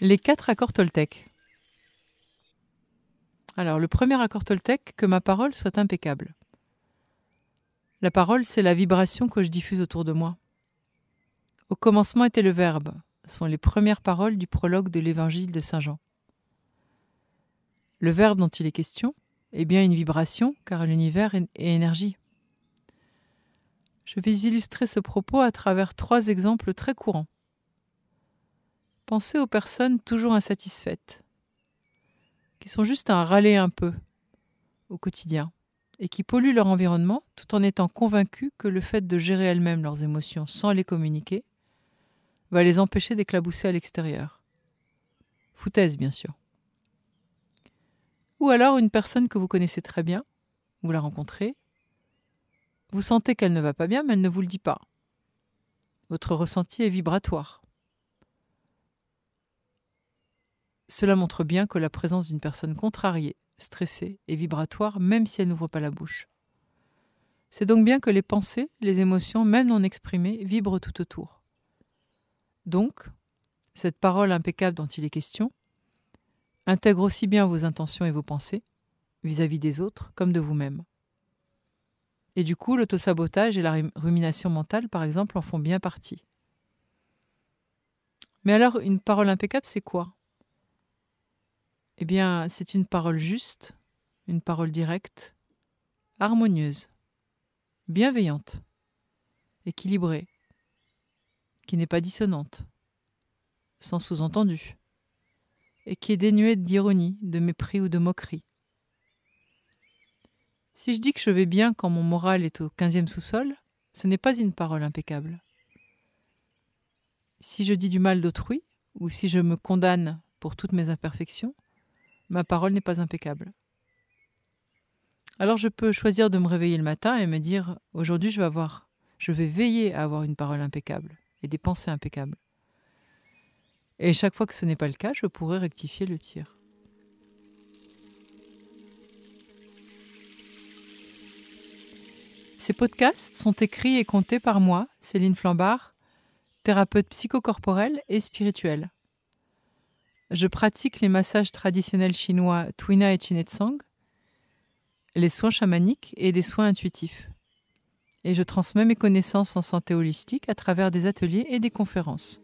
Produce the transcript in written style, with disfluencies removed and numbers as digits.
Les 4 accords Toltec. Alors, le premier accord Toltec, que ma parole soit impeccable. La parole, c'est la vibration que je diffuse autour de moi. Au commencement était le Verbe, sont les premières paroles du prologue de l'Évangile de Saint Jean. Le Verbe dont il est question est bien une vibration, car l'univers est énergie. Je vais illustrer ce propos à travers 3 exemples très courants. Pensez aux personnes toujours insatisfaites, qui sont juste à râler un peu au quotidien et qui polluent leur environnement tout en étant convaincus que le fait de gérer elles-mêmes leurs émotions sans les communiquer va les empêcher d'éclabousser à l'extérieur. Foutaise, bien sûr. Ou alors une personne que vous connaissez très bien, vous la rencontrez, vous sentez qu'elle ne va pas bien, mais elle ne vous le dit pas. Votre ressenti est vibratoire. Cela montre bien que la présence d'une personne contrariée, stressée et vibratoire, même si elle n'ouvre pas la bouche. C'est donc bien que les pensées, les émotions, même non exprimées, vibrent tout autour. Donc, cette parole impeccable dont il est question intègre aussi bien vos intentions et vos pensées vis-à-vis des autres comme de vous-même. Et du coup, l'autosabotage et la rumination mentale, par exemple, en font bien partie. Mais alors, une parole impeccable, c'est quoi ? Eh bien, c'est une parole juste, une parole directe, harmonieuse, bienveillante, équilibrée, qui n'est pas dissonante, sans sous-entendu, et qui est dénuée d'ironie, de mépris ou de moquerie. Si je dis que je vais bien quand mon moral est au 15e sous-sol, ce n'est pas une parole impeccable. Si je dis du mal d'autrui, ou si je me condamne pour toutes mes imperfections, ma parole n'est pas impeccable. Alors je peux choisir de me réveiller le matin et me dire « Aujourd'hui, je vais veiller à avoir une parole impeccable et des pensées impeccables. » Et chaque fois que ce n'est pas le cas, je pourrai rectifier le tir. Ces podcasts sont écrits et comptés par moi, Céline Flambard, thérapeute psychocorporelle et spirituelle. Je pratique les massages traditionnels chinois Twina et Chinetsang, les soins chamaniques et des soins intuitifs. Et je transmets mes connaissances en santé holistique à travers des ateliers et des conférences.